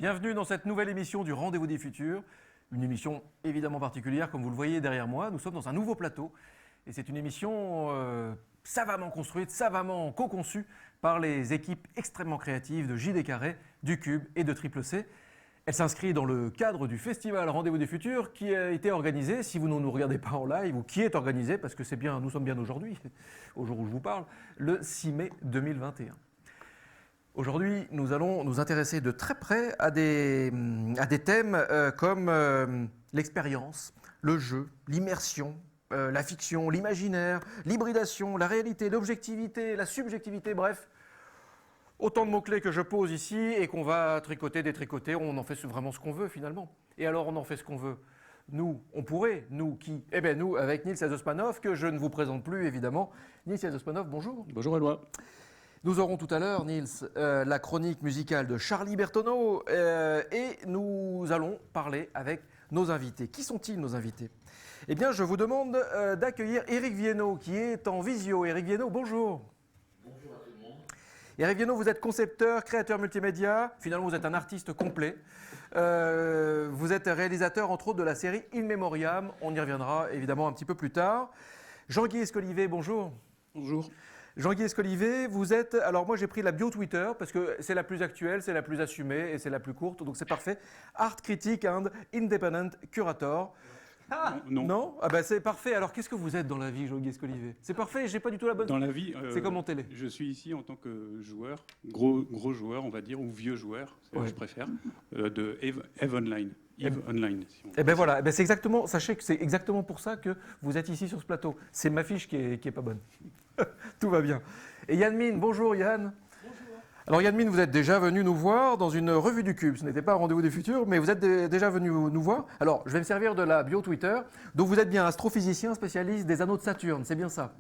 Bienvenue dans cette nouvelle émission du Rendez-vous des Futurs. Une émission évidemment particulière, comme vous le voyez derrière moi. Nous sommes dans un nouveau plateau et c'est une émission savamment construite, savamment co-conçue par les équipes extrêmement créatives de JD Carré, du Cube et de Triple C. Elle s'inscrit dans le cadre du festival Rendez-vous des Futurs qui a été organisé, si vous ne nous regardez pas en live, ou qui est organisé, parce que c'est bien, nous sommes bien aujourd'hui, au jour où je vous parle, le 6 mai 2021. Aujourd'hui, nous allons nous intéresser de très près à des thèmes comme l'expérience, le jeu, l'immersion, la fiction, l'imaginaire, l'hybridation, la réalité, l'objectivité, la subjectivité, bref. Autant de mots-clés que je pose ici et qu'on va tricoter, détricoter, on en fait vraiment ce qu'on veut finalement. Et alors on en fait ce qu'on veut. Nous, on pourrait, nous qui? Eh bien nous, avec Nils Azosmanov, que je ne vous présente plus évidemment. Nils Azosmanov, bonjour. Bonjour Éloi. Nous aurons tout à l'heure, Nils, la chronique musicale de Charlie Bertoneau et nous allons parler avec nos invités. Qui sont-ils, nos invités? Eh bien, je vous demande d'accueillir Éric Viennot, qui est en visio. Éric Viennot, bonjour. Bonjour à tout le monde. Éric Viennot, vous êtes concepteur, créateur multimédia. Finalement, vous êtes un artiste complet. Vous êtes réalisateur, entre autres, de la série In Memoriam. On y reviendra, évidemment, un petit peu plus tard. Jean-Guy Escolivet, bonjour. Bonjour. Jean-Guy Escolivet, vous êtes... Alors moi j'ai pris la bio Twitter parce que c'est la plus actuelle, c'est la plus assumée et c'est la plus courte, donc c'est parfait. Art Critic and Independent Curator. Ah, non. Non? Ah ben c'est parfait. Alors qu'est-ce que vous êtes dans la vie, Jean-Guy Escolivet? C'est parfait, j'ai pas du tout la bonne... Dans la vie, c'est comme en télé. je suis ici en tant que joueur, gros joueur on va dire, ou vieux joueur, Ouais. je préfère, de Eve Online. Eve Online. Si on Eh ben voilà, eh ben c'est exactement, sachez que c'est exactement pour ça que vous êtes ici sur ce plateau. C'est ma fiche qui est pas bonne. Tout va bien. Et Yann Min, bonjour Yann. Bonjour. Alors Yann Min, vous êtes déjà venu nous voir dans une revue du Cube. Ce n'était pas un Rendez-vous des Futurs, mais vous êtes déjà venu nous voir. Alors, je vais me servir de la bio Twitter. Donc vous êtes bien astrophysicien spécialiste des anneaux de Saturne, c'est bien ça?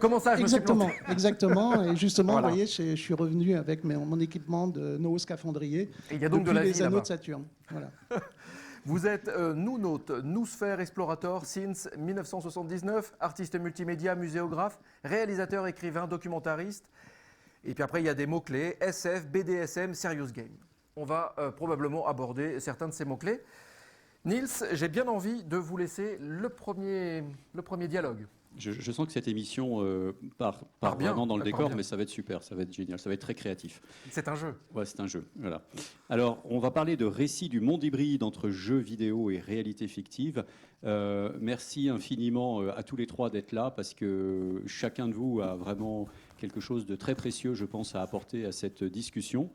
Comment ça, je me suis Exactement, planté? exactement. Et justement, Voilà. vous voyez, je suis revenu avec mon équipement de Noos Scaphandrier Et il y a donc depuis de la vie les anneaux là-bas. de Saturne. Voilà. Vous êtes Nounaute, Noosphere Explorator since 1979, artiste multimédia, muséographe, réalisateur, écrivain, documentariste. Et puis après, il y a des mots-clés, SF, BDSM, Serious Game. On va probablement aborder certains de ces mots-clés. Nils, j'ai bien envie de vous laisser le premier dialogue. Je sens que cette émission part bien, vraiment dans le elle part décor, bien. mais ça va être super, ça va être génial, ça va être très créatif. C'est un jeu. Ouais, c'est un jeu. Voilà. Alors, on va parler de récits du monde hybride entre jeux vidéo et réalité fictive. Merci infiniment à tous les trois d'être là, parce que chacun de vous a vraiment quelque chose de très précieux, je pense, à apporter à cette discussion.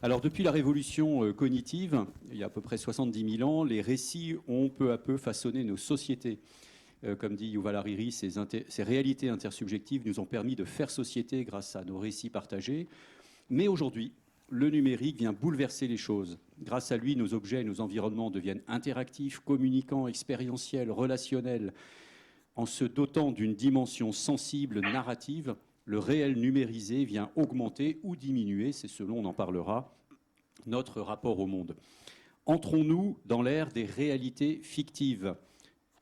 Alors, depuis la révolution cognitive, il y a à peu près 70 000 ans, les récits ont peu à peu façonné nos sociétés. Comme dit Yuval Hariri, ces réalités intersubjectives nous ont permis de faire société grâce à nos récits partagés. Mais aujourd'hui, le numérique vient bouleverser les choses. Grâce à lui, nos objets et nos environnements deviennent interactifs, communicants, expérientiels, relationnels. En se dotant d'une dimension sensible, narrative, le réel numérisé vient augmenter ou diminuer, c'est selon, on en parlera, notre rapport au monde. Entrons-nous dans l'ère des réalités fictives?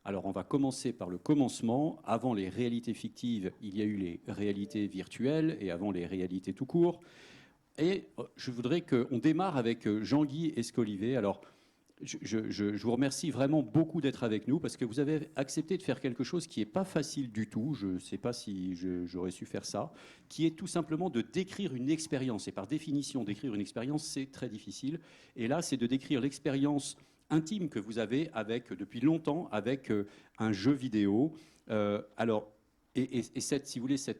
Alors, on va commencer par le commencement. Avant les réalités fictives, il y a eu les réalités virtuelles et avant les réalités tout court. Et je voudrais qu'on démarre avec Jean-Guy Escolivet. Alors, je vous remercie vraiment beaucoup d'être avec nous parce que vous avez accepté de faire quelque chose qui n'est pas facile du tout. Je ne sais pas si j'aurais su faire ça, qui est tout simplement de décrire une expérience. Et par définition, décrire une expérience, c'est très difficile. Et là, c'est de décrire l'expérience intime que vous avez depuis longtemps avec un jeu vidéo. Si vous voulez, ça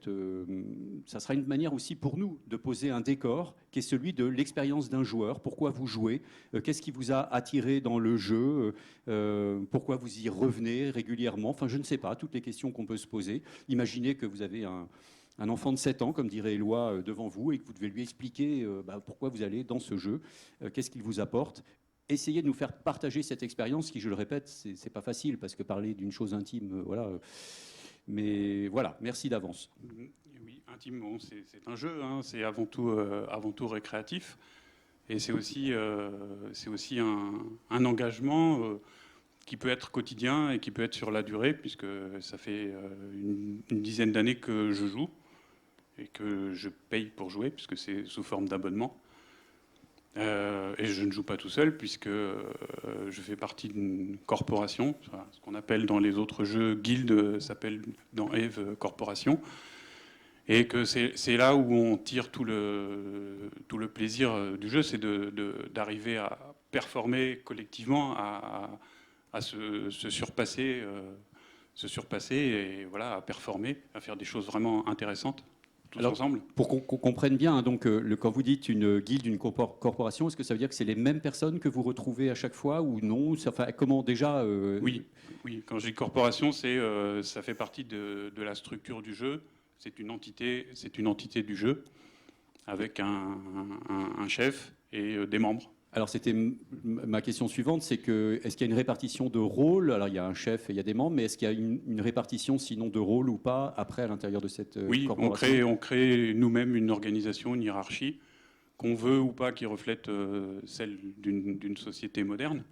sera une manière aussi pour nous de poser un décor qui est celui de l'expérience d'un joueur. Pourquoi vous jouez? Qu'est-ce qui vous a attiré dans le jeu? Pourquoi vous y revenez régulièrement? Enfin, je ne sais pas, toutes les questions qu'on peut se poser. Imaginez que vous avez un enfant de 7 ans, comme dirait Éloi, devant vous et que vous devez lui expliquer pourquoi vous allez dans ce jeu, qu'est-ce qu'il vous apporte. Essayez de nous faire partager cette expérience qui, je le répète, c'est pas facile parce que parler d'une chose intime, voilà. Mais voilà, merci d'avance. Oui, intime, bon, c'est un jeu, hein, c'est avant tout récréatif. Et c'est aussi un engagement qui peut être quotidien et qui peut être sur la durée, puisque ça fait une dizaine d'années que je joue et que je paye pour jouer, puisque c'est sous forme d'abonnement. Et je ne joue pas tout seul puisque je fais partie d'une corporation, ce qu'on appelle dans les autres jeux guild, s'appelle dans Eve Corporation, et que c'est là où on tire tout le plaisir du jeu, c'est d'arriver à performer collectivement, à se surpasser, et voilà, à performer, à faire des choses vraiment intéressantes. Alors, ensemble. Pour qu'on comprenne bien, hein, donc, quand vous dites une guilde, une corporation, est-ce que ça veut dire que c'est les mêmes personnes que vous retrouvez à chaque fois ou non? Enfin, comment déjà Oui, quand je dis corporation, ça fait partie de la structure du jeu. C'est une entité du jeu avec un chef et des membres. Alors, c'était ma question suivante, c'est que est-ce qu'il y a une répartition de rôles? Alors, il y a un chef et il y a des membres, mais est-ce qu'il y a une répartition, sinon de rôles ou pas, après à l'intérieur de cette corporation? Oui, on crée nous-mêmes une organisation, une hiérarchie, qu'on veut ou pas, qui reflète celle d'une société moderne,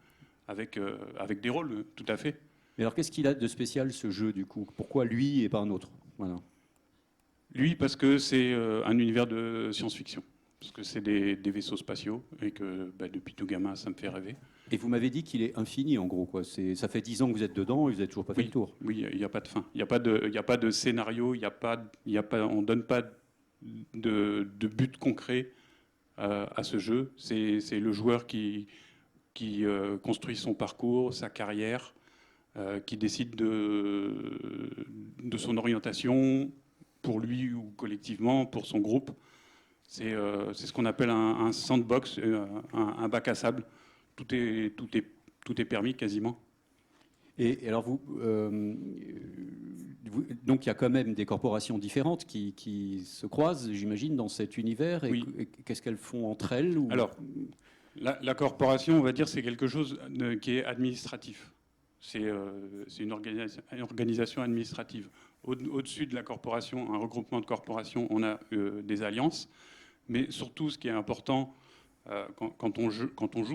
avec des rôles, tout à fait. Mais alors, qu'est-ce qu'il a de spécial, ce jeu, du coup? Pourquoi lui et pas un autre? Voilà. Lui, parce que c'est un univers de science-fiction. Parce que c'est des vaisseaux spatiaux et que depuis tout gamin, ça me fait rêver. Et vous m'avez dit qu'il est infini, en gros, quoi. Ça fait 10 ans que vous êtes dedans et vous n'avez toujours pas fait le tour. Oui, il n'y a pas de fin. Il n'y a pas de scénario, on ne donne pas de but concret à ce jeu. C'est le joueur qui construit son parcours, sa carrière, qui décide de son orientation pour lui ou collectivement, pour son groupe. C'est ce qu'on appelle un sandbox, un bac à sable. Tout est permis quasiment. Et alors donc il y a quand même des corporations différentes qui se croisent, j'imagine, dans cet univers. Et, oui. Et qu'est-ce qu'elles font entre elles ou... Alors, la corporation, on va dire, c'est quelque chose qui est administratif. C'est une organisation administrative. Au-dessus de la corporation, un regroupement de corporations, on a des alliances. Mais surtout, ce qui est important quand on joue,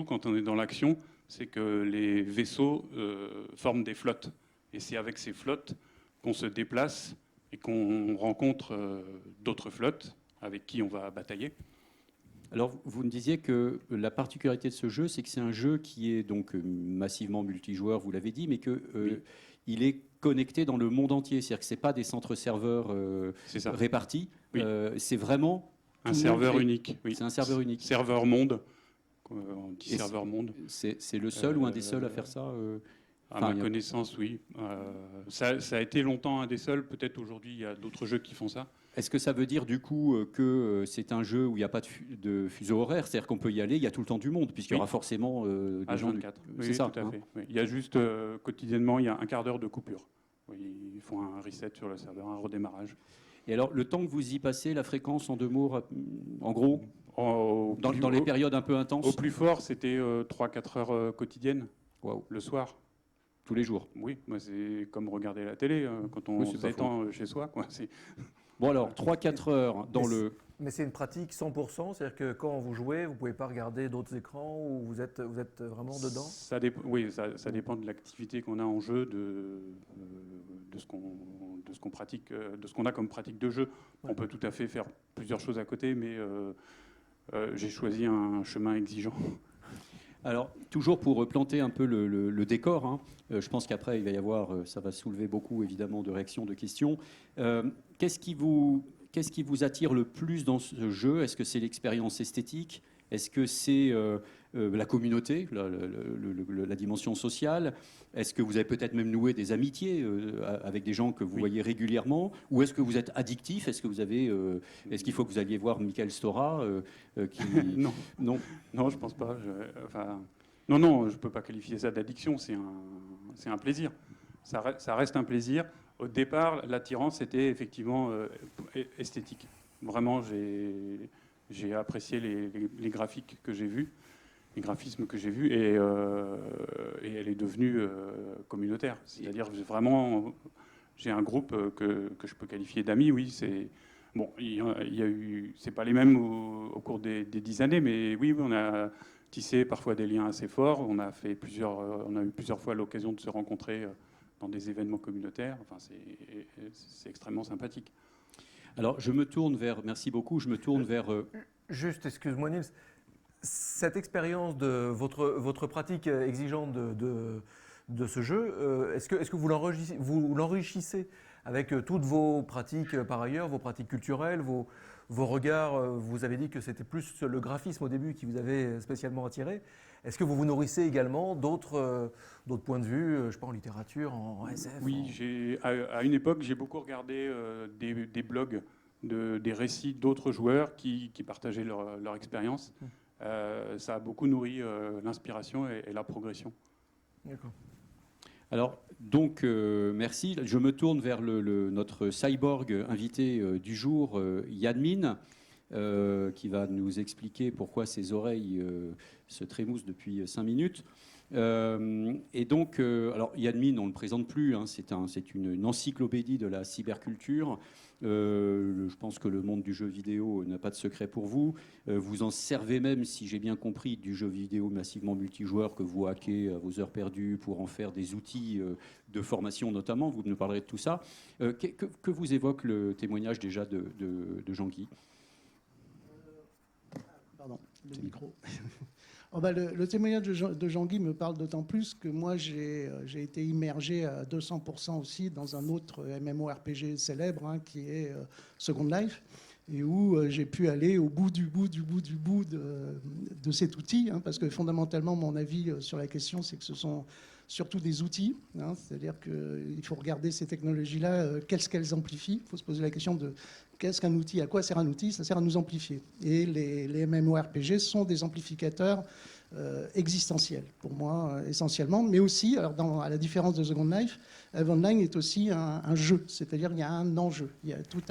quand on est dans l'action, c'est que les vaisseaux forment des flottes. Et c'est avec ces flottes qu'on se déplace et qu'on rencontre d'autres flottes avec qui on va batailler. Alors, vous me disiez que la particularité de ce jeu, c'est que c'est un jeu qui est donc massivement multijoueur, vous l'avez dit, mais que oui. Il est connecté dans le monde entier. C'est-à-dire que ce n'est pas des centres serveurs répartis. Oui. C'est vraiment... Un serveur unique. Oui. C'est un serveur unique. Serveur monde. On dit serveur monde. C'est le seul ou un des seuls à faire ça À ma connaissance, oui. Ça a été longtemps un des seuls. Peut-être aujourd'hui, il y a d'autres jeux qui font ça. Est-ce que ça veut dire du coup que c'est un jeu où il n'y a pas de fuseau horaire? C'est-à-dire qu'on peut y aller, il y a tout le temps du monde, puisqu'il y aura forcément des gens... H24. C'est ça, tout à fait. Oui. Il y a juste, quotidiennement, il y a un quart d'heure de coupure. Ils font un reset sur le serveur, un redémarrage. Et alors, le temps que vous y passez, la fréquence en 2 mots, en gros, dans les périodes un peu intenses? Au plus fort, c'était 3-4 heures quotidiennes, le soir. Tous les jours? Oui, moi, c'est comme regarder la télé quand on s'étend chez soi. Quoi. Bon alors, 3-4 heures dans le... Mais c'est une pratique 100%, c'est-à-dire que quand vous jouez, vous ne pouvez pas regarder d'autres écrans ou vous êtes vraiment dedans? Oui, ça dépend de l'activité qu'on a en jeu, de ce qu'on pratique, de ce qu'on a comme pratique de jeu. Ouais. On peut tout à fait faire plusieurs choses à côté, mais j'ai choisi un chemin exigeant. Alors, toujours pour planter un peu le décor, hein, je pense qu'après, il va y avoir, ça va soulever beaucoup, évidemment, de réactions, de questions. Qu'est-ce qui vous attire le plus dans ce jeu? Est-ce que c'est l'expérience esthétique? Est-ce que c'est la communauté, la dimension sociale? Est-ce que vous avez peut-être même noué des amitiés avec des gens que vous voyez régulièrement? Ou est-ce que vous êtes addictif? Est-ce qu'il faut que vous alliez voir Michael Stora Non. Non, je pense pas. Non, je peux pas qualifier ça d'addiction. C'est un plaisir. Ça reste un plaisir. Au départ, l'attirance était effectivement esthétique. Vraiment, j'ai apprécié les graphiques que j'ai vus, les graphismes que j'ai vus, et elle est devenue communautaire. C'est-à-dire, vraiment, j'ai un groupe que je peux qualifier d'amis. Oui, bon, il y a eu, c'est pas les mêmes au cours des 10 années, mais oui, on a tissé parfois des liens assez forts. On a eu plusieurs fois l'occasion de se rencontrer dans des événements communautaires. Enfin, c'est extrêmement sympathique. Alors, merci beaucoup, je me tourne vers... Juste, excuse-moi Nils, cette expérience de votre pratique exigeante de ce jeu, est-ce que vous l'enrichissez avec toutes vos pratiques par ailleurs, vos pratiques culturelles, vos regards? Vous avez dit que c'était plus le graphisme au début qui vous avait spécialement attiré. Est-ce que vous vous nourrissez également d'autres points de vue, je sais pas, en littérature, en SF? Oui, à une époque, j'ai beaucoup regardé des blogs, des récits d'autres joueurs qui partageaient leur expérience. Ça a beaucoup nourri l'inspiration et la progression. D'accord. Alors, donc, merci. Je me tourne vers notre cyborg invité du jour, Yadmin, qui va nous expliquer pourquoi ses oreilles se trémoussent depuis 5 minutes. Et donc, alors Yadmin, on ne le présente plus, hein, c'est une encyclopédie de la cyberculture. Je pense que le monde du jeu vidéo n'a pas de secret pour vous. Vous en servez même, si j'ai bien compris, du jeu vidéo massivement multijoueur que vous hackez à vos heures perdues pour en faire des outils de formation notamment. Vous nous parlerez de tout ça. Que vous évoque le témoignage déjà de Jean-Guy? Pardon, le micro. Oh bah le témoignage de Jean-Guy me parle d'autant plus que moi, j'ai été immergé à 200% aussi dans un autre MMORPG célèbre, hein, qui est Second Life, et où j'ai pu aller au bout de cet outil, hein, parce que fondamentalement, mon avis sur la question, c'est que ce sont surtout des outils, hein, c'est-à-dire qu'il faut regarder ces technologies-là, qu'est-ce qu'elles amplifient. Il faut se poser la question de qu'est-ce qu'un outil, à quoi sert un outil? Ça sert à nous amplifier. Et les MMORPG sont des amplificateurs existentiels, pour moi, essentiellement, mais aussi, alors à la différence de Second Life, EVE Online est aussi un jeu, c'est-à-dire qu'il y a un enjeu, il y a tout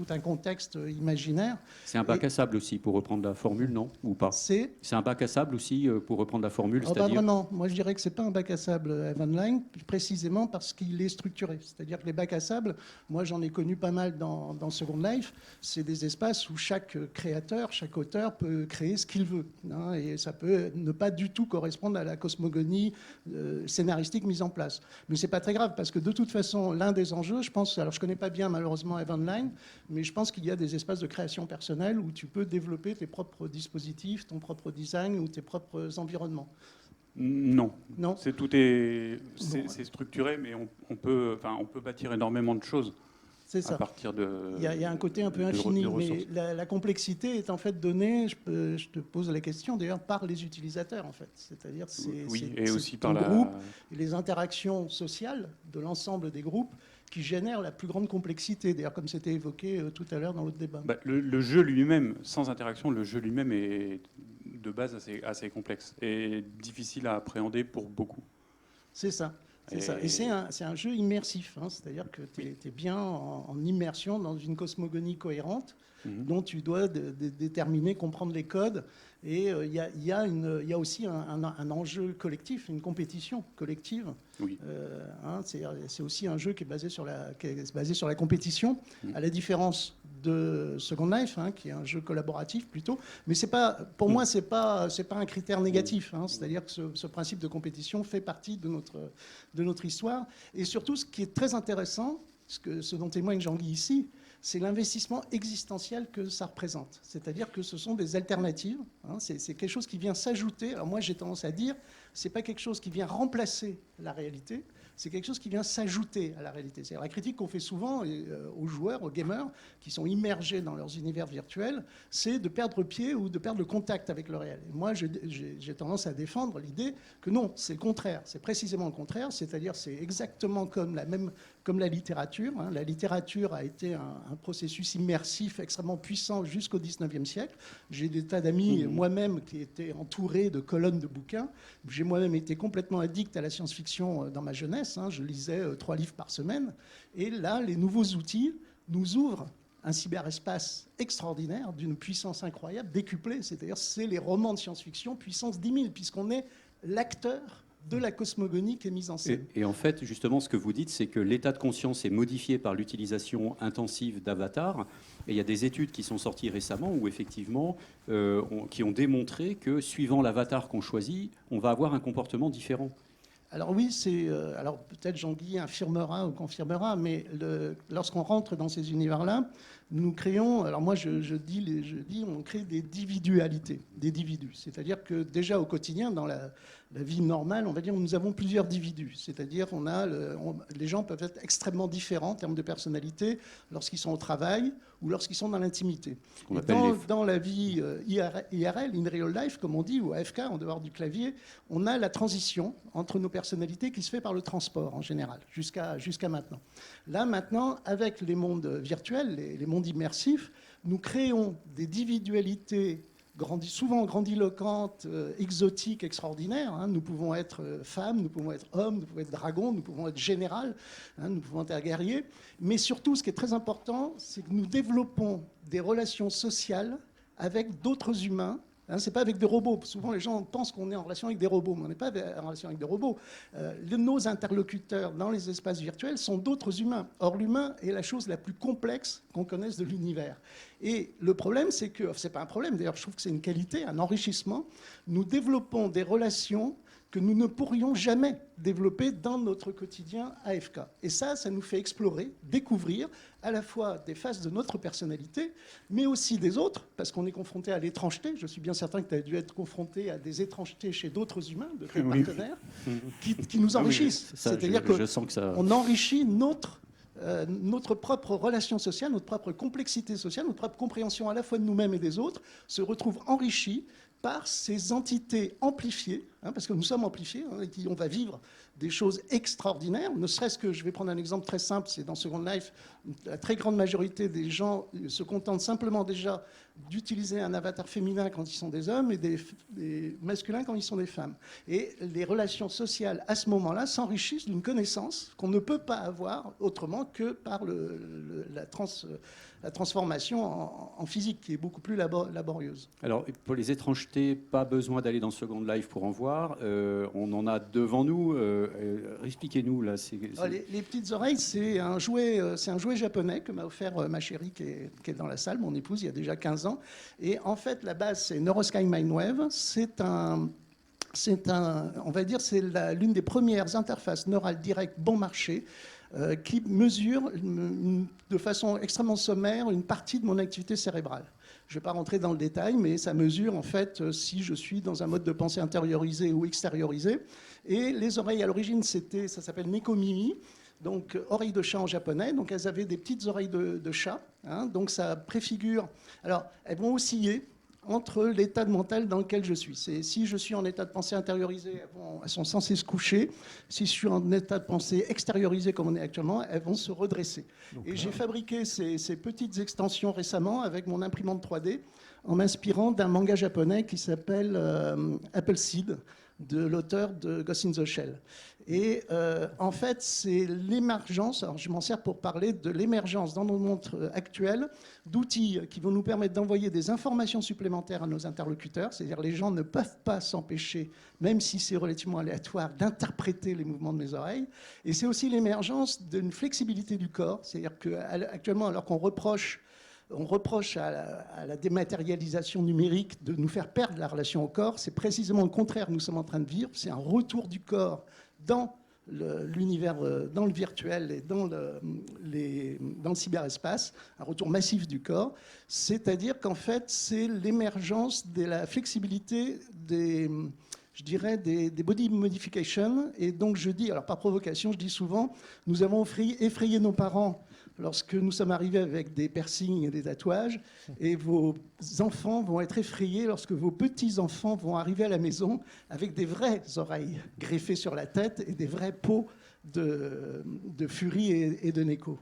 un contexte imaginaire. C'est un bac à sable aussi, pour reprendre la formule, non? Ou pas? C'est un bac à sable aussi, pour reprendre la formule, c'est-à-dire... Pas vraiment. Moi, je dirais que ce n'est pas un bac à sable EVE Online, précisément parce qu'il est structuré. C'est-à-dire que les bacs à sable, moi, j'en ai connu pas mal dans Second Life. C'est des espaces où chaque créateur, chaque auteur peut créer ce qu'il veut, hein, et ça peut ne pas du tout correspondre à la cosmogonie scénaristique mise en place. Mais ce n'est pas très grave, parce que de toute façon, l'un des enjeux, je pense, alors je ne connais pas bien malheureusement EVE Online, mais je pense qu'il y a des espaces de création personnelle où tu peux développer tes propres dispositifs, ton propre design ou tes propres environnements. Non. Non. C'est structuré, mais on peut bâtir énormément de choses. C'est ça. À partir de. Il y a un côté un peu infini, mais la complexité est en fait donnée, je te pose la question d'ailleurs, par les utilisateurs en fait. C'est-à-dire et aussi par groupe et les interactions sociales de l'ensemble des groupes qui génèrent la plus grande complexité. D'ailleurs, comme c'était évoqué tout à l'heure dans l'autre débat. Le jeu lui-même, sans interaction, le jeu lui-même est de base assez complexe et difficile à appréhender pour beaucoup. C'est ça. Et c'est un jeu immersif, hein, c'est-à-dire que tu es bien en immersion dans une cosmogonie cohérente, dont tu dois déterminer, comprendre les codes. Et il y a aussi un enjeu collectif, une compétition collective. Oui. Hein, c'est aussi un jeu qui est basé sur la compétition, à la différence de Second Life, hein, qui est un jeu collaboratif plutôt. Mais pour moi, c'est pas un critère négatif. Hein, c'est-à-dire que ce principe de compétition fait partie de notre histoire. Et surtout, ce qui est très intéressant, ce dont témoigne Jean-Guy ici, c'est l'investissement existentiel que ça représente. C'est-à-dire que ce sont des alternatives. Hein, c'est quelque chose qui vient s'ajouter. Alors moi, j'ai tendance à dire, c'est pas quelque chose qui vient remplacer la réalité, c'est quelque chose qui vient s'ajouter à la réalité. C'est la critique qu'on fait souvent aux joueurs, aux gamers, qui sont immergés dans leurs univers virtuels, c'est de perdre pied ou de perdre le contact avec le réel. Et moi, j'ai tendance à défendre l'idée que non, c'est le contraire. C'est précisément le contraire, c'est-à-dire c'est exactement comme la littérature. Hein. La littérature a été un processus immersif extrêmement puissant jusqu'au XIXe siècle. J'ai des tas d'amis, moi-même, qui étaient entourés de colonnes de bouquins. J'ai moi-même été complètement addict à la science-fiction dans ma jeunesse. Hein. Je lisais 3 livres par semaine. Et là, les nouveaux outils nous ouvrent un cyberespace extraordinaire, d'une puissance incroyable, décuplée. C'est-à-dire, c'est les romans de science-fiction, puissance 10 000, puisqu'on est l'acteur de la cosmogonie qui est mise en scène. Et en fait, justement, ce que vous dites, c'est que l'état de conscience est modifié par l'utilisation intensive d'avatars. Et il y a des études qui sont sorties récemment où, effectivement, qui ont démontré que, suivant l'avatar qu'on choisit, on va avoir un comportement différent. Alors oui, alors peut-être Jean-Guy infirmera ou confirmera, mais lorsqu'on rentre dans ces univers-là, nous créons, alors moi je dis, on crée des individualités, des individus. C'est-à-dire que déjà au quotidien, dans la vie normale, on va dire, nous avons plusieurs individus. C'est-à-dire les gens peuvent être extrêmement différents en termes de personnalité lorsqu'ils sont au travail ou lorsqu'ils sont dans l'intimité. Dans la vie IRL, in real life, comme on dit, ou AFK, en dehors du clavier, on a la transition entre nos personnalités qui se fait par le transport en général, jusqu'à maintenant. Là, maintenant, avec les mondes virtuels, les mondes immersifs, nous créons des individualités souvent grandiloquentes, exotiques, extraordinaires. Hein. Nous pouvons être femmes, nous pouvons être hommes, nous pouvons être dragons, nous pouvons être général, hein, nous pouvons être guerriers. Mais surtout, ce qui est très important, c'est que nous développons des relations sociales avec d'autres humains. Hein, ce n'est pas avec des robots. Souvent, les gens pensent qu'on est en relation avec des robots, mais on n'est pas en relation avec des robots. Nos interlocuteurs dans les espaces virtuels sont d'autres humains. Or, l'humain est la chose la plus complexe qu'on connaisse de l'univers. Et le problème, c'est que, ce n'est pas un problème, d'ailleurs, je trouve que c'est une qualité, un enrichissement. Nous développons des relations que nous ne pourrions jamais développer dans notre quotidien AFK. Et ça nous fait explorer, découvrir à la fois des faces de notre personnalité, mais aussi des autres, parce qu'on est confronté à l'étrangeté. Je suis bien certain que tu as dû être confronté à des étrangetés chez d'autres humains, de tes partenaires, qui nous enrichissent. C'est-à-dire qu'on enrichit notre propre relation sociale, notre propre complexité sociale, notre propre compréhension à la fois de nous-mêmes et des autres, se retrouve enrichie par ces entités amplifiées, hein, parce que nous sommes amplifiés, hein, et on va vivre des choses extraordinaires, ne serait-ce que, je vais prendre un exemple très simple, c'est dans Second Life, la très grande majorité des gens se contentent simplement déjà d'utiliser un avatar féminin quand ils sont des hommes et des masculins quand ils sont des femmes. Et les relations sociales, à ce moment-là, s'enrichissent d'une connaissance qu'on ne peut pas avoir autrement que par la transformation en physique, qui est beaucoup plus laborieuse. Alors, pour les étrangetés, pas besoin d'aller dans Second Life pour en voir. On en a devant nous. Expliquez-nous, là. Les petites oreilles, c'est un jouet japonais que m'a offert ma chérie qui est dans la salle, mon épouse, il y a déjà 15 ans. Et en fait, la base, c'est Neurosky Mindwave. On va dire, c'est l'une des premières interfaces neurales directes bon marché qui mesure de façon extrêmement sommaire une partie de mon activité cérébrale. Je ne vais pas rentrer dans le détail, mais ça mesure en fait si je suis dans un mode de pensée intériorisé ou extériorisé. Et les oreilles, à l'origine, ça s'appelle Nekomimi, donc oreilles de chat en japonais. Donc elles avaient des petites oreilles de chat. Hein, donc ça préfigure. Alors elles vont osciller entre l'état mental dans lequel je suis. Si je suis en état de pensée intériorisé, elles sont censées se coucher. Si je suis en état de pensée extériorisé comme on est actuellement, elles vont se redresser. Et j'ai fabriqué ces petites extensions récemment avec mon imprimante 3D en m'inspirant d'un manga japonais qui s'appelle Appleseed, de l'auteur de Ghost in the Shell. Et en fait, c'est l'émergence, alors je m'en sers pour parler de l'émergence dans nos montres actuelles d'outils qui vont nous permettre d'envoyer des informations supplémentaires à nos interlocuteurs, c'est-à-dire les gens ne peuvent pas s'empêcher, même si c'est relativement aléatoire, d'interpréter les mouvements de mes oreilles. Et c'est aussi l'émergence d'une flexibilité du corps, c'est-à-dire qu'actuellement, alors qu'on reproche à la dématérialisation numérique de nous faire perdre la relation au corps, c'est précisément le contraire que nous sommes en train de vivre, c'est un retour du corps dans l'univers, dans le virtuel et dans le cyberespace, un retour massif du corps, c'est-à-dire qu'en fait, c'est l'émergence de la flexibilité des body modifications. Et donc je dis, alors par provocation, je dis souvent, nous avons effrayé nos parents lorsque nous sommes arrivés avec des piercings et des tatouages, et vos enfants vont être effrayés lorsque vos petits-enfants vont arriver à la maison avec des vraies oreilles greffées sur la tête et des vrais pots de furie et de Neko.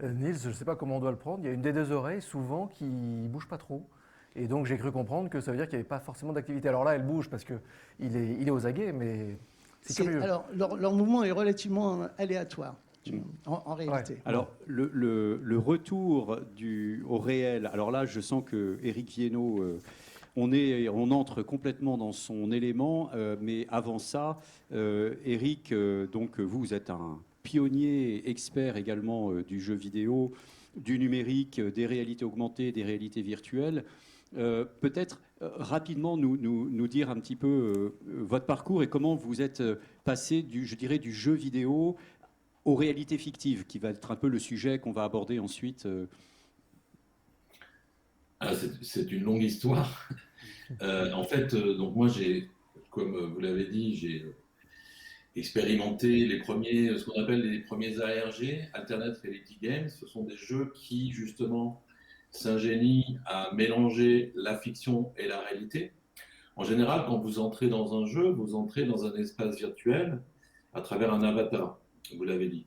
Nils, je ne sais pas comment on doit le prendre, il y a une des deux oreilles souvent qui ne bouge pas trop. Et donc j'ai cru comprendre que ça veut dire qu'il n'y avait pas forcément d'activité. Alors là, elle bouge parce qu'il est aux aguets, mais c'est curieux. Alors leur mouvement est relativement aléatoire. En réalité. Ouais. Alors, le retour au réel, alors là, je sens que Éric Viennot, on entre complètement dans son élément, mais avant ça, Éric, donc vous êtes un pionnier, expert également du jeu vidéo, du numérique, des réalités augmentées, des réalités virtuelles. Peut-être, rapidement nous dire un petit peu votre parcours et comment vous êtes passé du jeu vidéo aux réalités fictives, qui va être un peu le sujet qu'on va aborder ensuite. Ah, c'est une longue histoire. En fait, donc moi, comme vous l'avez dit, j'ai expérimenté ce qu'on appelle les premiers ARG, Alternate Reality Games. Ce sont des jeux qui, justement, s'ingénient à mélanger la fiction et la réalité. En général, quand vous entrez dans un jeu, vous entrez dans un espace virtuel à travers un avatar, vous l'avez dit.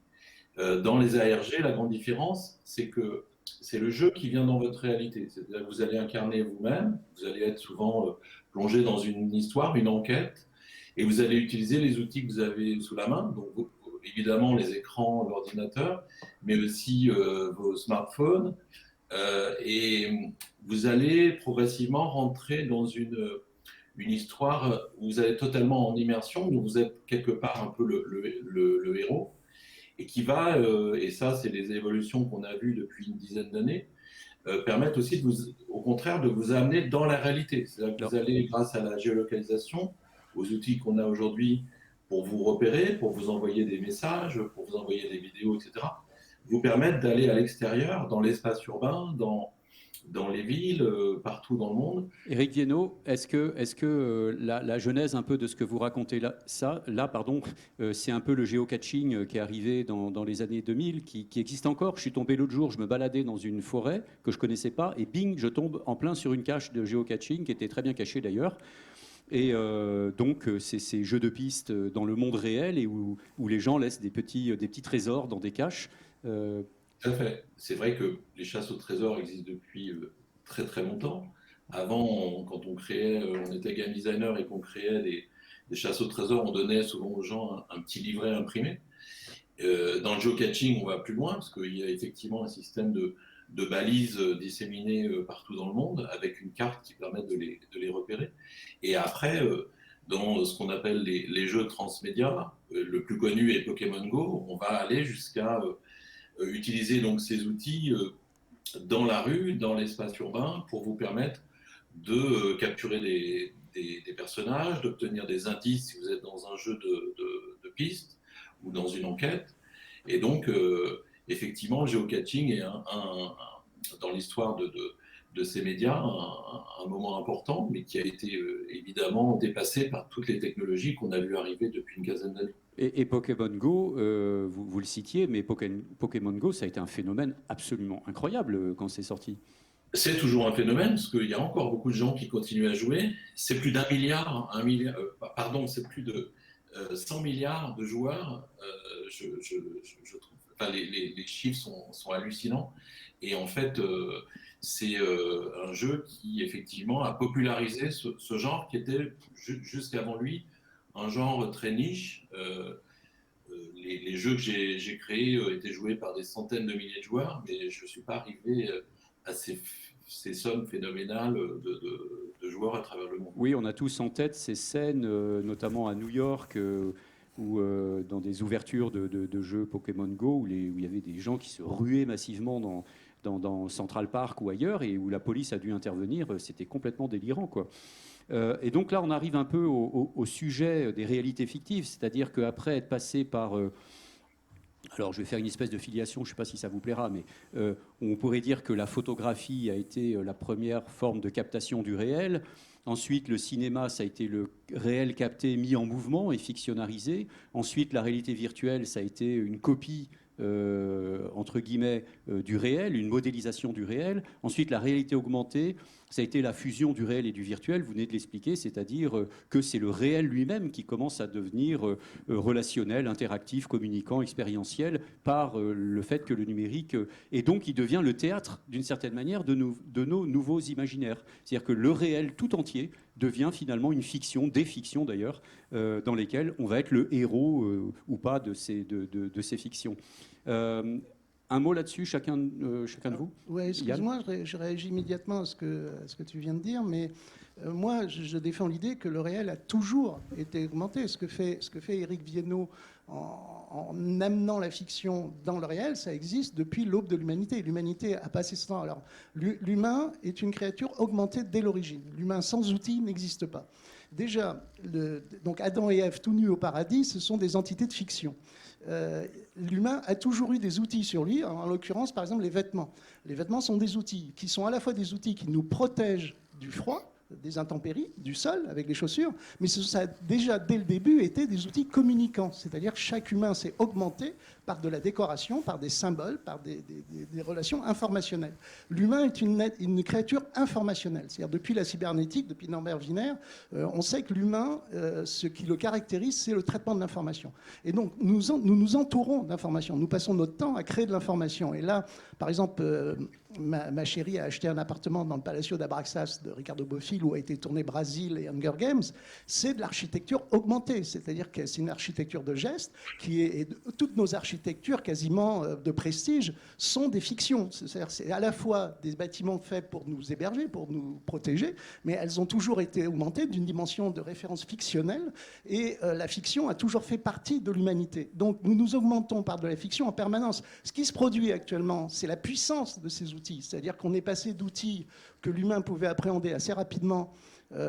Dans les ARG, la grande différence, c'est que c'est le jeu qui vient dans votre réalité. C'est-à-dire que vous allez incarner vous-même, vous allez être souvent plongé dans une histoire, une enquête, et vous allez utiliser les outils que vous avez sous la main, donc évidemment les écrans, l'ordinateur, mais aussi vos smartphones, et vous allez progressivement rentrer dans une histoire où vous êtes totalement en immersion, où vous êtes quelque part un peu le héros, et qui va, et ça c'est les évolutions qu'on a vues depuis une dizaine d'années, permettre aussi, au contraire, de vous amener dans la réalité. C'est-à-dire que vous allez, grâce à la géolocalisation, aux outils qu'on a aujourd'hui pour vous repérer, pour vous envoyer des messages, pour vous envoyer des vidéos, etc., vous permettre d'aller à l'extérieur, dans l'espace urbain, dans les villes, partout dans le monde. Éric Viennot, est-ce que la genèse un peu de ce que vous racontez là, c'est un peu le géocaching qui est arrivé dans les années 2000, qui existe encore. Je suis tombé l'autre jour, je me baladais dans une forêt que je connaissais pas, et bing, je tombe en plein sur une cache de géocaching qui était très bien cachée d'ailleurs. Et donc, c'est ces jeux de piste dans le monde réel et où les gens laissent des petits trésors dans des caches. Tout à fait. C'est vrai que les chasses au trésor existent depuis très très longtemps. Avant, quand on était game designer et qu'on créait des chasses au trésor, on donnait souvent aux gens un petit livret imprimé. Dans le geocaching, on va plus loin parce qu'il y a effectivement un système de balises disséminées partout dans le monde avec une carte qui permet de les repérer. Et après, dans ce qu'on appelle les jeux transmédia, le plus connu est Pokémon Go, on va aller jusqu'à utiliser donc ces outils dans la rue, dans l'espace urbain, pour vous permettre de capturer des personnages, d'obtenir des indices si vous êtes dans un jeu de piste ou dans une enquête. Et donc, effectivement, le géocaching est dans l'histoire de ces médias un moment important, mais qui a été évidemment dépassé par toutes les technologies qu'on a vu arriver depuis une quinzaine d'années. Et Pokémon Go, vous le citiez, mais Pokémon Go, ça a été un phénomène absolument incroyable quand c'est sorti. C'est toujours un phénomène, parce qu'il y a encore beaucoup de gens qui continuent à jouer. C'est plus d'un milliard, c'est plus de 100 milliards de joueurs. Je trouve, enfin, les chiffres sont hallucinants. Et en fait, c'est un jeu qui, effectivement, a popularisé ce genre qui était, jusqu'avant lui, un genre très niche. Les jeux que j'ai créés étaient joués par des centaines de milliers de joueurs, mais je ne suis pas arrivé à ces sommes phénoménales de joueurs à travers le monde. Oui, on a tous en tête ces scènes, notamment à New York, où dans des ouvertures de jeux Pokémon Go, où il y avait des gens qui se ruaient massivement dans Central Park ou ailleurs, et où la police a dû intervenir. C'était complètement délirant, quoi. Et donc là, on arrive un peu au sujet des réalités fictives, c'est-à-dire qu'après être passé par... alors, je vais faire une espèce de filiation, je ne sais pas si ça vous plaira, mais on pourrait dire que la photographie a été la première forme de captation du réel. Ensuite, le cinéma, ça a été le réel capté, mis en mouvement et fictionnalisé. Ensuite, la réalité virtuelle, ça a été une copie entre guillemets, du réel, une modélisation du réel. Ensuite, la réalité augmentée, ça a été la fusion du réel et du virtuel, vous venez de l'expliquer, c'est-à-dire que c'est le réel lui-même qui commence à devenir relationnel, interactif, communicant, expérientiel, par le fait que le numérique... et donc, il devient le théâtre, d'une certaine manière, de nos nouveaux imaginaires. C'est-à-dire que le réel tout entier devient finalement une fiction, des fictions d'ailleurs, dans lesquelles on va être le héros ou pas de ces fictions. Un mot là-dessus, chacun de vous? Oui, excuse-moi, je réagis immédiatement à ce que tu viens de dire, mais moi, je défends l'idée que le réel a toujours été augmenté. Ce que fait Éric Viennot en amenant la fiction dans le réel, ça existe depuis l'aube de l'humanité. L'humanité a passé ce temps. Alors, l'humain est une créature augmentée dès l'origine. L'humain sans outils n'existe pas. Déjà, donc Adam et Ève tout nus au paradis, ce sont des entités de fiction. L'humain a toujours eu des outils sur lui, en l'occurrence, par exemple, les vêtements. Les vêtements sont des outils qui sont à la fois des outils qui nous protègent du froid, des intempéries, du sol, avec les chaussures, mais ça a déjà, dès le début, été des outils communicants. C'est-à-dire que chaque humain s'est augmenté par de la décoration, par des symboles, par des relations informationnelles. L'humain est une créature informationnelle. C'est-à-dire, depuis la cybernétique, depuis Norbert Wiener, on sait que l'humain, ce qui le caractérise, c'est le traitement de l'information. Et donc, nous nous entourons d'informations. Nous passons notre temps à créer de l'information. Et là, par exemple, ma chérie a acheté un appartement dans le Palacio d'Abraxas de Ricardo Bofill, où a été tourné Brasil et Hunger Games. C'est de l'architecture augmentée, c'est-à-dire que c'est une architecture de geste qui est toutes nos architectures quasiment de prestige sont des fictions. C'est-à-dire c'est à la fois des bâtiments faits pour nous héberger, pour nous protéger, mais elles ont toujours été augmentées d'une dimension de référence fictionnelle, et la fiction a toujours fait partie de l'humanité. Donc nous nous augmentons par de la fiction en permanence. Ce qui se produit actuellement, c'est la puissance de ces outils. C'est-à-dire qu'on est passé d'outils que l'humain pouvait appréhender assez rapidement,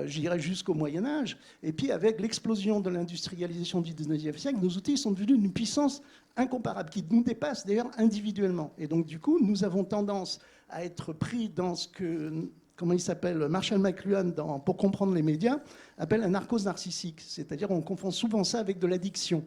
j'irais jusqu'au Moyen-Âge, et puis avec l'explosion de l'industrialisation du 19e siècle, nos outils sont devenus d'une puissance incomparable, qui nous dépasse d'ailleurs individuellement. Et donc du coup, nous avons tendance à être pris dans ce que, comment il s'appelle, Marshall McLuhan, pour comprendre les médias, appelle un narcose narcissique. C'est-à-dire qu'on confond souvent ça avec de l'addiction.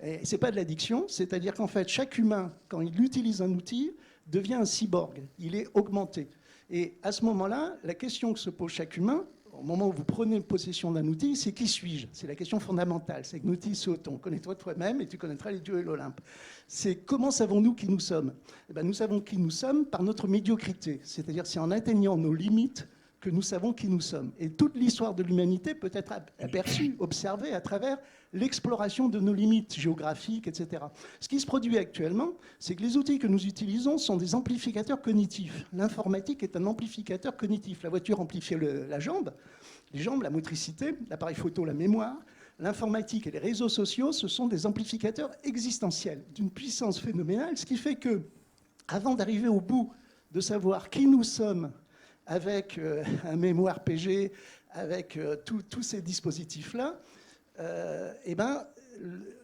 Et c'est pas de l'addiction, c'est-à-dire qu'en fait, chaque humain, quand il utilise un outil, devient un cyborg, il est augmenté. Et à ce moment-là, la question que se pose chaque humain, au moment où vous prenez possession d'un outil, c'est qui suis-je? C'est la question fondamentale. C'est que l'outil sautons. Connais-toi toi-même et tu connaîtras les dieux et l'Olympe. C'est comment savons-nous qui nous sommes? Eh bien, nous savons qui nous sommes par notre médiocrité. C'est-à-dire c'est en atteignant nos limites que nous savons qui nous sommes. Et toute l'histoire de l'humanité peut être aperçue, observée à travers l'exploration de nos limites géographiques, etc. Ce qui se produit actuellement, c'est que les outils que nous utilisons sont des amplificateurs cognitifs. L'informatique est un amplificateur cognitif. La voiture amplifie la jambe, les jambes, la motricité, l'appareil photo, la mémoire. L'informatique et les réseaux sociaux, ce sont des amplificateurs existentiels d'une puissance phénoménale, ce qui fait que, avant d'arriver au bout de savoir qui nous sommes, avec un mémoire PG, avec tous ces dispositifs-là, eh ben,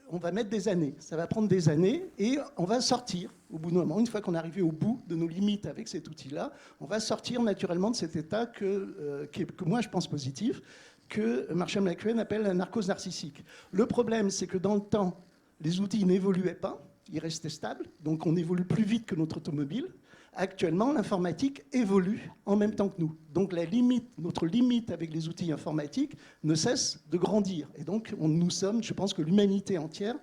on va mettre des années. Ça va prendre des années et on va sortir, au bout d'un moment, une fois qu'on est arrivé au bout de nos limites avec cet outil-là, on va sortir naturellement de cet état que moi je pense positif, que Marshall McLuhan appelle un narcose narcissique. Le problème, c'est que dans le temps, les outils n'évoluaient pas, ils restaient stables, donc on évolue plus vite que notre automobile. Actuellement, l'informatique évolue en même temps que nous. Donc notre limite avec les outils informatiques ne cesse de grandir. Et donc nous sommes, je pense que l'humanité entière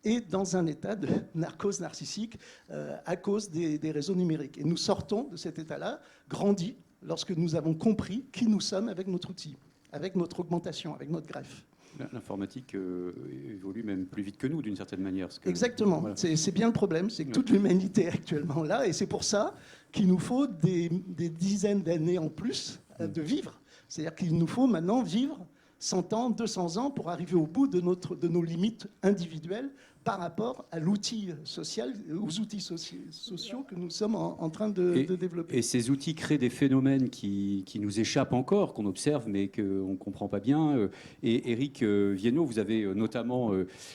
est dans un état de narcose narcissique à cause des réseaux numériques. Et nous sortons de cet état-là, grandi, lorsque nous avons compris qui nous sommes avec notre outil, avec notre augmentation, avec notre greffe. L'informatique évolue même plus vite que nous, d'une certaine manière. Exactement. Voilà. C'est bien le problème, c'est que toute l'humanité est actuellement là, et c'est pour ça qu'il nous faut des dizaines d'années en plus de vivre. C'est-à-dire qu'il nous faut maintenant vivre 100 ans, 200 ans pour arriver au bout de nos limites individuelles par rapport à l'outil social, aux outils sociaux que nous sommes en train de développer. Et ces outils créent des phénomènes qui nous échappent encore, qu'on observe, mais qu'on ne comprend pas bien. Et Éric Viennot, vous avez notamment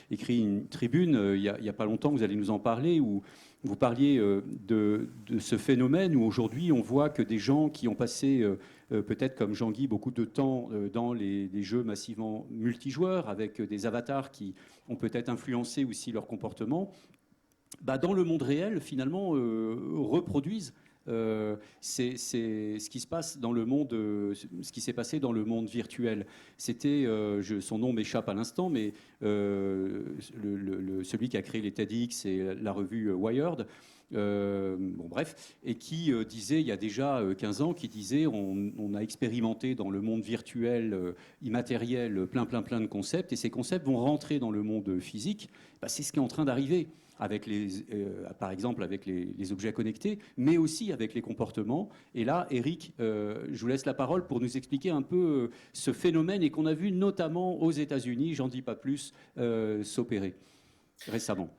écrit une tribune, il n'y a pas longtemps, vous allez nous en parler, où vous parliez de ce phénomène où aujourd'hui on voit que des gens qui ont passé, peut-être comme Jean-Guy, beaucoup de temps dans les jeux massivement multijoueurs, avec des avatars qui ont peut-être influencé aussi leur comportement, dans le monde réel, finalement, reproduisent c'est ce qui se passe dans le monde, ce qui s'est passé dans le monde virtuel. C'était, son nom m'échappe à l'instant, mais celui qui a créé les TEDx et la revue Wired, et qui disait il y a déjà 15 ans, qui disait on a expérimenté dans le monde virtuel immatériel plein de concepts, et ces concepts vont rentrer dans le monde physique. C'est ce qui est en train d'arriver. Par exemple avec les objets connectés, mais aussi avec les comportements. Et là, Éric, je vous laisse la parole pour nous expliquer un peu ce phénomène et qu'on a vu notamment aux États-Unis, j'en dis pas plus, s'opérer. récemment.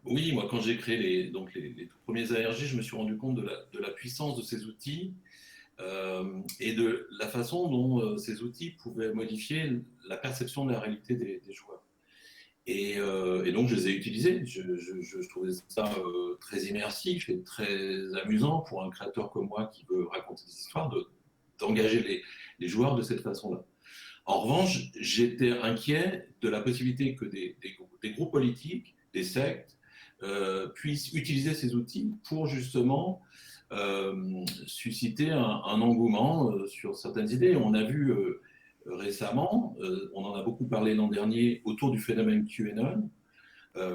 Oui, moi, quand j'ai créé les tout premiers ARG, je me suis rendu compte de la puissance de ces outils et de la façon dont ces outils pouvaient modifier la perception de la réalité des joueurs. Et donc, je les ai utilisés. Je trouvais ça très immersif et très amusant pour un créateur comme moi qui veut raconter des histoires, d'engager les joueurs de cette façon-là. En revanche, j'étais inquiet de la possibilité que des groupes politiques, des sectes, puissent utiliser ces outils pour justement susciter un engouement sur certaines idées. On a vu récemment, on en a beaucoup parlé l'an dernier, autour du phénomène QAnon.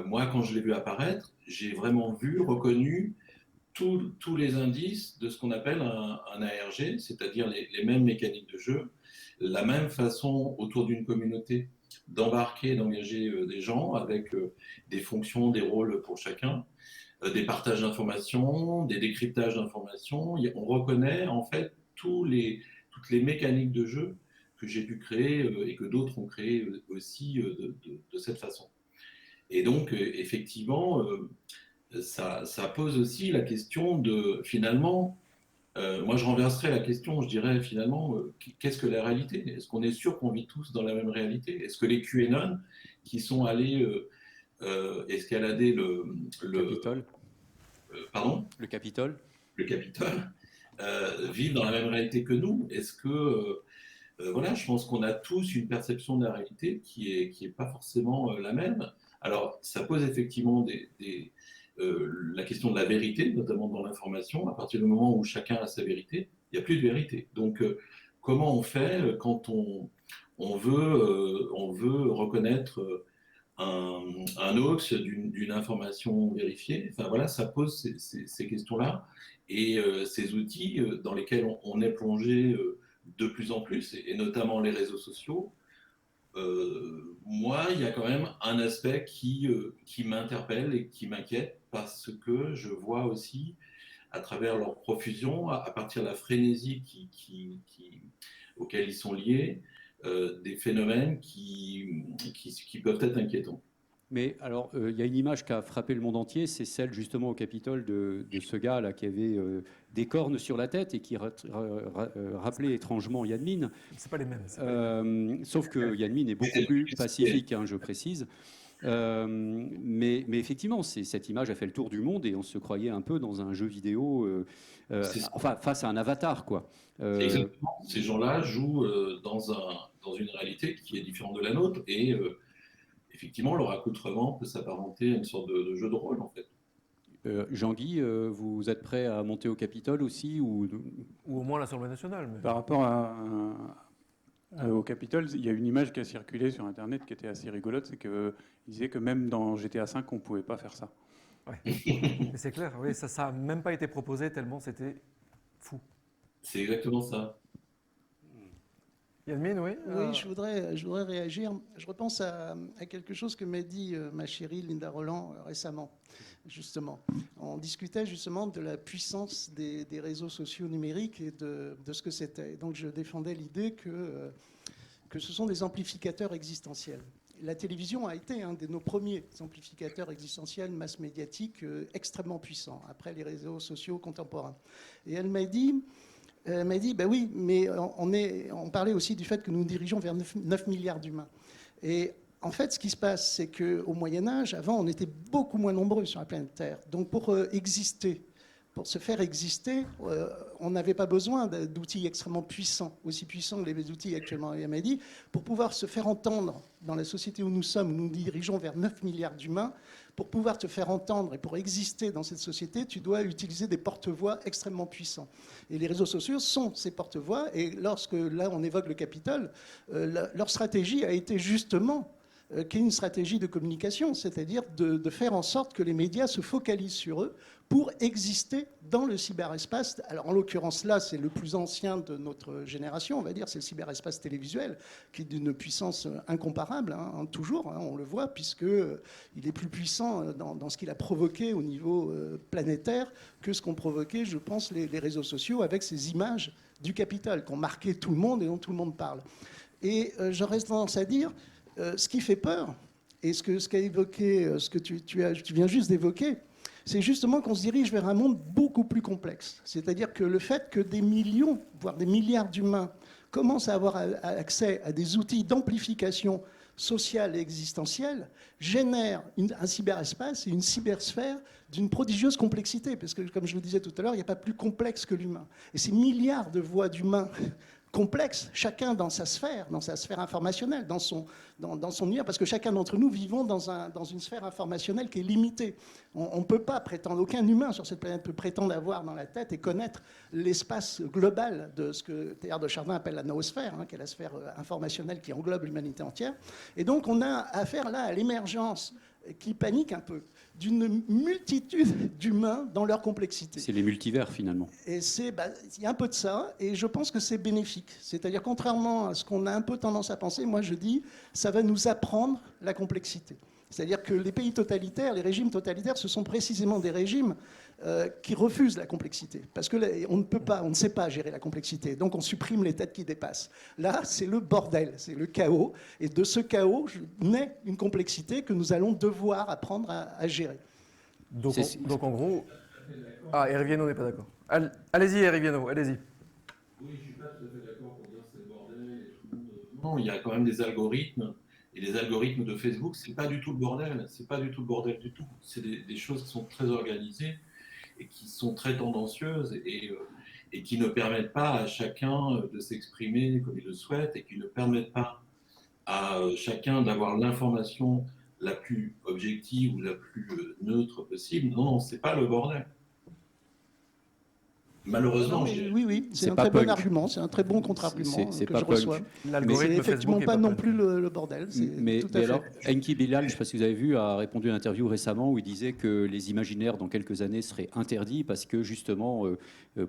Moi, quand je l'ai vu apparaître, j'ai vraiment reconnu tous les indices de ce qu'on appelle un ARG, c'est-à-dire les mêmes mécaniques de jeu, la même façon autour d'une communauté d'embarquer, d'engager des gens avec des fonctions, des rôles pour chacun, des partages d'informations, des décryptages d'informations. On reconnaît en fait toutes les mécaniques de jeu que j'ai pu créer et que d'autres ont créé aussi de cette façon. Et donc, effectivement, ça pose aussi la question de, finalement, moi je renverserais la question, je dirais finalement, qu'est-ce que la réalité? Est-ce qu'on est sûr qu'on vit tous dans la même réalité? Est-ce que les QAnon qui sont allés escalader le Capitole. Pardon? Le Capitole. Le Capitole, vivent dans la même réalité que nous? Est-ce que voilà, je pense qu'on a tous une perception de la réalité qui est pas forcément la même. Alors, ça pose effectivement la question de la vérité, notamment dans l'information. À partir du moment où chacun a sa vérité, il n'y a plus de vérité. Donc, comment on fait quand on veut reconnaître un hoax d'une information vérifiée? Enfin, voilà, ça pose ces questions-là. Et ces outils dans lesquels on est plongé de plus en plus, et notamment les réseaux sociaux, moi, il y a quand même un aspect qui m'interpelle et qui m'inquiète parce que je vois aussi, à travers leur profusion, à partir de la frénésie auquel ils sont liés, des phénomènes qui peuvent être inquiétants. Mais alors, il y a une image qui a frappé le monde entier, c'est celle justement au Capitole de ce gars là qui avait des cornes sur la tête et qui rappelait étrangement Yan Min. C'est pas les mêmes. Sauf que Yan Min est beaucoup plus pacifique, hein, je précise. Mais effectivement, cette image a fait le tour du monde et on se croyait un peu dans un jeu vidéo, enfin face à un avatar, quoi. Exactement. Ces gens-là jouent dans une réalité qui est différente de la nôtre et effectivement, leur accoutrement peut s'apparenter à une sorte de jeu de rôle, en fait. Jean-Guy, vous êtes prêt à monter au Capitole aussi ou au moins l'Assemblée nationale. Mais... Par rapport au Capitole, il y a une image qui a circulé sur Internet qui était assez rigolote, c'est qu'il disait que même dans GTA V, on ne pouvait pas faire ça. Ouais. C'est clair, oui, ça n'a même pas été proposé tellement c'était fou. C'est exactement ça. Yann, oui. Oui, je voudrais réagir. Je repense à quelque chose que m'a dit ma chérie Linda Roland récemment, justement. On discutait justement de la puissance des réseaux sociaux numériques et de ce que c'était. Donc je défendais l'idée que ce sont des amplificateurs existentiels. La télévision a été un de nos premiers amplificateurs existentiels, mass médiatiques, extrêmement puissants, après les réseaux sociaux contemporains. Et elle m'a dit, ben oui, mais on parlait aussi du fait que nous nous dirigeons vers 9 milliards d'humains. Et en fait, ce qui se passe, c'est qu'au Moyen-Âge, avant, on était beaucoup moins nombreux sur la planète Terre. Donc pour exister, pour se faire exister, on n'avait pas besoin d'outils extrêmement puissants, aussi puissants que les outils actuellement à Yamadi, pour pouvoir se faire entendre dans la société où nous sommes, où nous nous dirigeons vers 9 milliards d'humains. Pour pouvoir te faire entendre et pour exister dans cette société, tu dois utiliser des porte-voix extrêmement puissants. Et les réseaux sociaux sont ces porte-voix. Et lorsque, là, on évoque le Capitole, leur stratégie a été justement qui est une stratégie de communication, c'est-à-dire de faire en sorte que les médias se focalisent sur eux pour exister dans le cyberespace. Alors en l'occurrence là, c'est le plus ancien de notre génération, on va dire, c'est le cyberespace télévisuel, qui est d'une puissance incomparable, hein, toujours, hein, on le voit, puisqu'il est plus puissant dans ce qu'il a provoqué au niveau planétaire que ce qu'ont provoqué, je pense, les réseaux sociaux avec ces images du Capitole qui ont marqué tout le monde et dont tout le monde parle. Et j'aurais tendance à dire... ce qui fait peur, Et ce qu'a évoqué, ce que tu viens juste d'évoquer, c'est justement qu'on se dirige vers un monde beaucoup plus complexe. C'est-à-dire que le fait que des millions, voire des milliards d'humains commencent à avoir accès à des outils d'amplification sociale et existentielle génère un cyberespace et une cybersphère d'une prodigieuse complexité. Parce que, comme je le disais tout à l'heure, il n'y a pas plus complexe que l'humain. Et ces milliards de voix d'humains complexes, chacun dans sa sphère informationnelle, dans son univers, parce que chacun d'entre nous vivons dans une sphère informationnelle qui est limitée. On ne peut pas prétendre, aucun humain sur cette planète peut prétendre avoir dans la tête et connaître l'espace global de ce que Teilhard de Chardin appelle la noosphère, qui est la sphère informationnelle qui englobe l'humanité entière. Et donc on a affaire là à l'émergence qui panique un peu, d'une multitude d'humains dans leur complexité. C'est les multivers, finalement. Et il y a un peu de ça, et je pense que c'est bénéfique. C'est-à-dire, contrairement à ce qu'on a un peu tendance à penser, moi je dis, ça va nous apprendre la complexité. C'est-à-dire que les pays totalitaires, les régimes totalitaires, ce sont précisément des régimes qui refusent la complexité. Parce qu'on ne peut pas, on ne sait pas gérer la complexité. Donc on supprime les têtes qui dépassent. Là, c'est le bordel, c'est le chaos. Et de ce chaos naît une complexité que nous allons devoir apprendre à gérer. Donc en gros... Ah, Eric Viennot n'est pas d'accord. Allez-y, Eric Viennot, allez-y. Oui, je ne suis pas tout à fait d'accord pour dire que c'est le bordel. Non, il y a quand même des algorithmes. Et les algorithmes de Facebook, c'est pas du tout le bordel. C'est pas du tout le bordel du tout. C'est des choses qui sont très organisées et qui sont très tendancieuses et qui ne permettent pas à chacun de s'exprimer comme il le souhaite et qui ne permettent pas à chacun d'avoir l'information la plus objective ou la plus neutre possible. Non, c'est pas le bordel. Malheureusement, oui, c'est un très bon argument, c'est un très bon contre-argument que je reçois. L'algorithme c'est effectivement Facebook pas est non punk. plus le bordel. Mais tout à fait. alors, Enki Bilal, je ne sais pas si vous avez vu, a répondu à une interview récemment où il disait que les imaginaires dans quelques années seraient interdits parce que justement,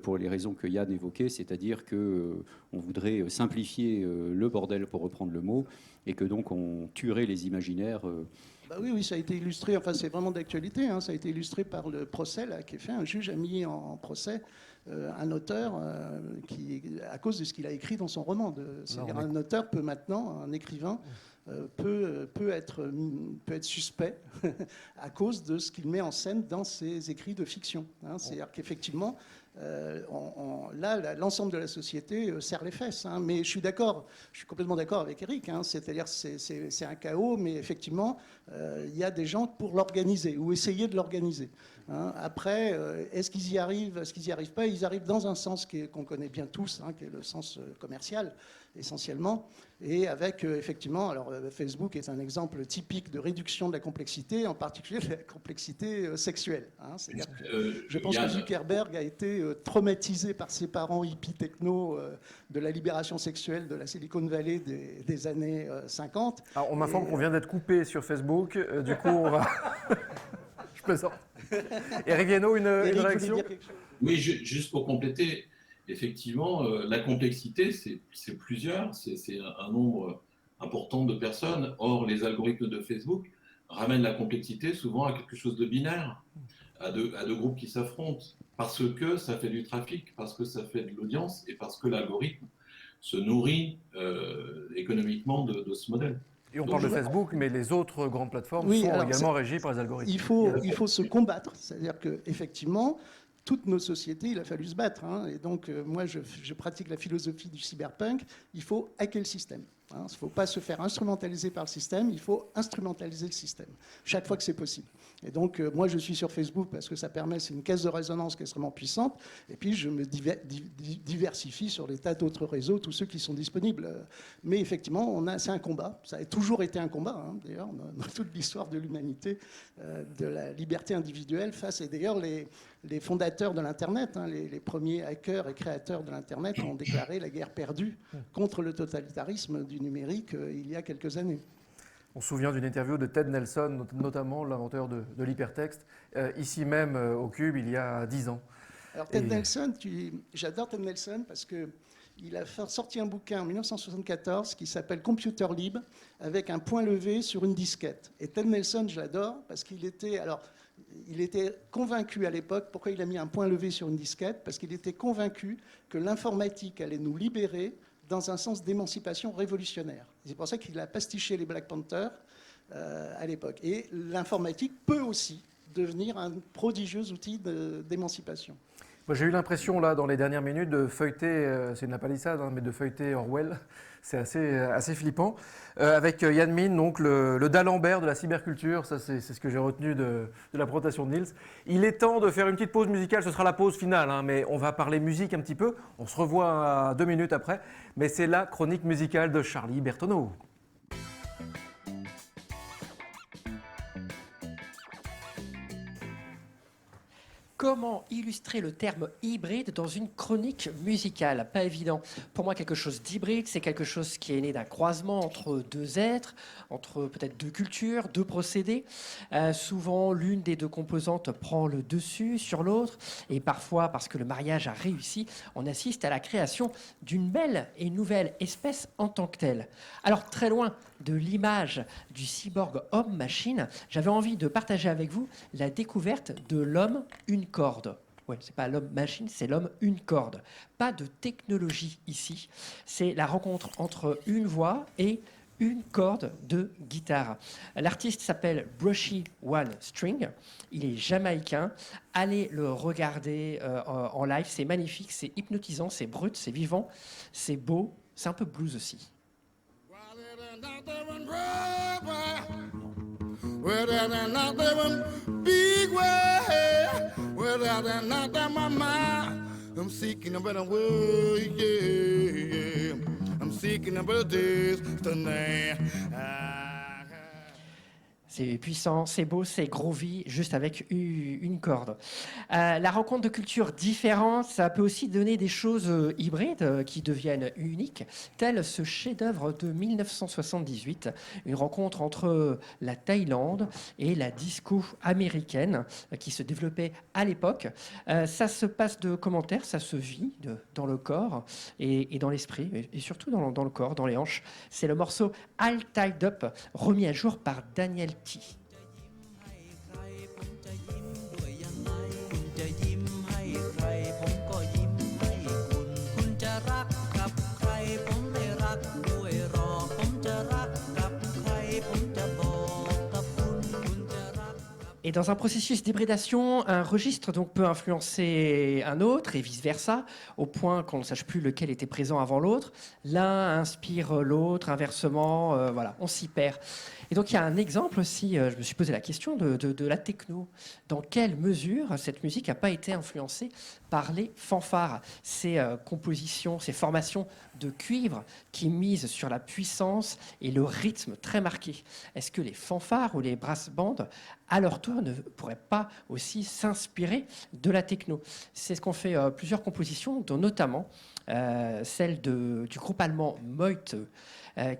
pour les raisons que Yann évoquait, c'est-à-dire qu'on voudrait simplifier le bordel, pour reprendre le mot, et que donc on tuerait les imaginaires. Oui, ça a été illustré, enfin c'est vraiment d'actualité, ça a été illustré par le procès là, qui est fait. Un juge a mis en procès un auteur qui, à cause de ce qu'il a écrit dans son roman. C'est-à-dire un auteur peut maintenant, un écrivain, peut être suspect à cause de ce qu'il met en scène dans ses écrits de fiction. C'est-à-dire qu'effectivement, là, l'ensemble de la société serre les fesses. Mais je suis complètement d'accord avec Eric. C'est-à-dire c'est un chaos, mais effectivement, il y a des gens pour l'organiser ou essayer de l'organiser. Après, est-ce qu'ils y arrivent, est-ce qu'ils n'y arrivent pas? Ils arrivent dans un sens qu'on connaît bien tous, qui est le sens commercial, essentiellement. Et avec, effectivement, alors Facebook est un exemple typique de réduction de la complexité, en particulier de la complexité sexuelle. C'est-à-dire que je pense que Zuckerberg a été traumatisé par ses parents hippie techno de la libération sexuelle de la Silicon Valley des années 50. Alors, on m'informe qu'on vient d'être coupé sur Facebook, du coup on va... Je plaisante. Eric Viennot, une réaction? Oui, juste pour compléter, effectivement, la complexité, c'est plusieurs, c'est un nombre important de personnes. Or, les algorithmes de Facebook ramènent la complexité souvent à quelque chose de binaire, à deux groupes qui s'affrontent, parce que ça fait du trafic, parce que ça fait de l'audience et parce que l'algorithme se nourrit économiquement de ce modèle. Et on parle de Facebook, mais les autres grandes plateformes sont également régies par les algorithmes. Il faut se combattre, c'est-à-dire qu'effectivement, toutes nos sociétés, il a fallu se battre. Et donc, moi, je pratique la philosophie du cyberpunk. Il faut hacker le système. Il ne faut pas se faire instrumentaliser par le système, il faut instrumentaliser le système, chaque fois que c'est possible. Et donc, moi, je suis sur Facebook parce que ça permet, c'est une caisse de résonance qui est extrêmement puissante, et puis je me diversifie sur des tas d'autres réseaux, tous ceux qui sont disponibles. Mais effectivement, c'est un combat, ça a toujours été un combat, d'ailleurs, dans toute l'histoire de l'humanité, de la liberté individuelle face, et d'ailleurs, les fondateurs de l'Internet, les premiers hackers et créateurs de l'Internet ont déclaré la guerre perdue contre le totalitarisme du numérique il y a quelques années. On se souvient d'une interview de Ted Nelson, notamment l'inventeur de l'hypertexte, ici même au Cube, il y a 10 ans. Alors Ted Nelson, j'adore Ted Nelson parce qu'il a sorti un bouquin en 1974 qui s'appelle Computer Lib, avec un point levé sur une disquette. Et Ted Nelson, je l'adore parce qu'il était... Il était convaincu à l'époque, pourquoi il a mis un point levé sur une disquette? Parce qu'il était convaincu que l'informatique allait nous libérer dans un sens d'émancipation révolutionnaire. C'est pour ça qu'il a pastiché les Black Panthers à l'époque. Et l'informatique peut aussi devenir un prodigieux outil d'émancipation. Moi, j'ai eu l'impression, là, dans les dernières minutes, de feuilleter, c'est une lapalissade, hein, mais de feuilleter Orwell. C'est assez flippant. Avec Yann Min, donc le D'Alembert de la cyberculture, ça c'est ce que j'ai retenu de la présentation de Niels. Il est temps de faire une petite pause musicale, ce sera la pause finale, hein, mais on va parler musique un petit peu. On se revoit 2 minutes après, mais c'est la chronique musicale de Charlie Bertoneau. Comment illustrer le terme hybride dans une chronique musicale? Pas évident. Pour moi, quelque chose d'hybride, c'est quelque chose qui est né d'un croisement entre deux êtres, entre peut-être deux cultures, deux procédés. Souvent, l'une des deux composantes prend le dessus sur l'autre. Et parfois, parce que le mariage a réussi, on assiste à la création d'une belle et nouvelle espèce en tant que telle. Alors, très loin de l'image du cyborg homme-machine, j'avais envie de partager avec vous la découverte de l'homme une corde. Ouais, c'est pas l'homme-machine, c'est l'homme une corde. Pas de technologie ici. C'est la rencontre entre une voix et une corde de guitare. L'artiste s'appelle Brushy One String. Il est jamaïcain. Allez le regarder en live. C'est magnifique, c'est hypnotisant, c'est brut, c'est vivant, c'est beau, c'est un peu blues aussi. Well, there's not there one big way. Well, there's not there my mind. I'm seeking a better way, yeah. I'm seeking a better days tonight. C'est puissant, c'est beau, c'est groovy, juste avec une corde. La rencontre de cultures différentes, ça peut aussi donner des choses hybrides qui deviennent uniques, tel ce chef-d'œuvre de 1978, une rencontre entre la Thaïlande et la disco américaine qui se développait à l'époque. Ça se passe de commentaires, ça se vit dans le corps et dans l'esprit, et surtout dans le corps, dans les hanches. C'est le morceau All Tied Up, remis à jour par Daniel T. Et dans un processus d'hybridation, un registre donc peut influencer un autre et vice-versa, au point qu'on ne sache plus lequel était présent avant l'autre. L'un inspire l'autre, inversement, voilà, on s'y perd. Et donc il y a un exemple aussi, je me suis posé la question de la techno. Dans quelle mesure cette musique n'a pas été influencée par les fanfares, ces compositions, ces formations de cuivre qui misent sur la puissance et le rythme très marqué? Est-ce que les fanfares ou les brass bands, à leur tour, ne pourraient pas aussi s'inspirer de la techno? C'est ce qu'ont fait plusieurs compositions, dont notamment celle du groupe allemand Meute,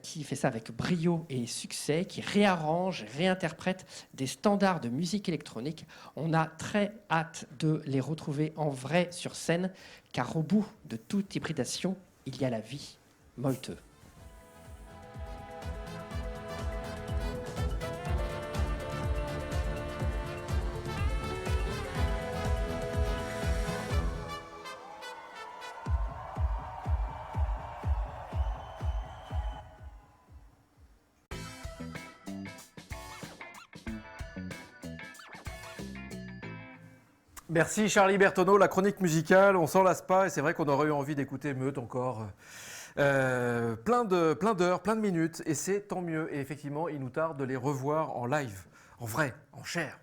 qui fait ça avec brio et succès, qui réarrange, réinterprète des standards de musique électronique. On a très hâte de les retrouver en vrai sur scène, car au bout de toute hybridation, il y a la vie. Meute. Merci Charlie Bertoneau, la chronique musicale, on s'en lasse pas et c'est vrai qu'on aurait eu envie d'écouter Meute encore plein d'heures, plein de minutes et c'est tant mieux. Et effectivement, il nous tarde de les revoir en live, en vrai, en chair.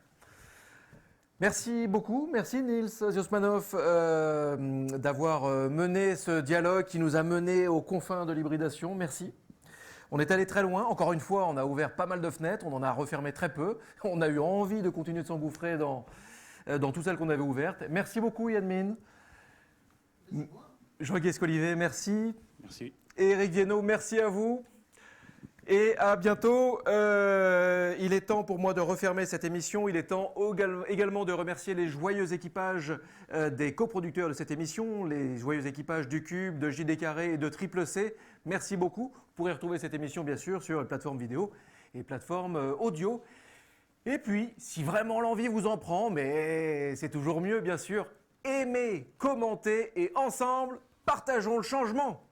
Merci beaucoup, merci Niels Ziosmanov d'avoir mené ce dialogue qui nous a menés aux confins de l'hybridation, merci. On est allé très loin, encore une fois, on a ouvert pas mal de fenêtres, on en a refermé très peu, on a eu envie de continuer de s'engouffrer dans toutes celles qu'on avait ouvertes. Merci beaucoup Yann Min. Jean Guesque-Olivet, merci. Merci. Et Eric Viennot, merci à vous. Et à bientôt. Il est temps pour moi de refermer cette émission. Il est temps également de remercier les joyeux équipages des coproducteurs de cette émission, les joyeux équipages du Cube, de JD Carré et de Triple C. Merci beaucoup. Vous pourrez retrouver cette émission, bien sûr, sur les plateformes vidéo et plateformes audio. Et puis, si vraiment l'envie vous en prend, mais c'est toujours mieux, bien sûr, aimez, commentez et ensemble, partageons le changement.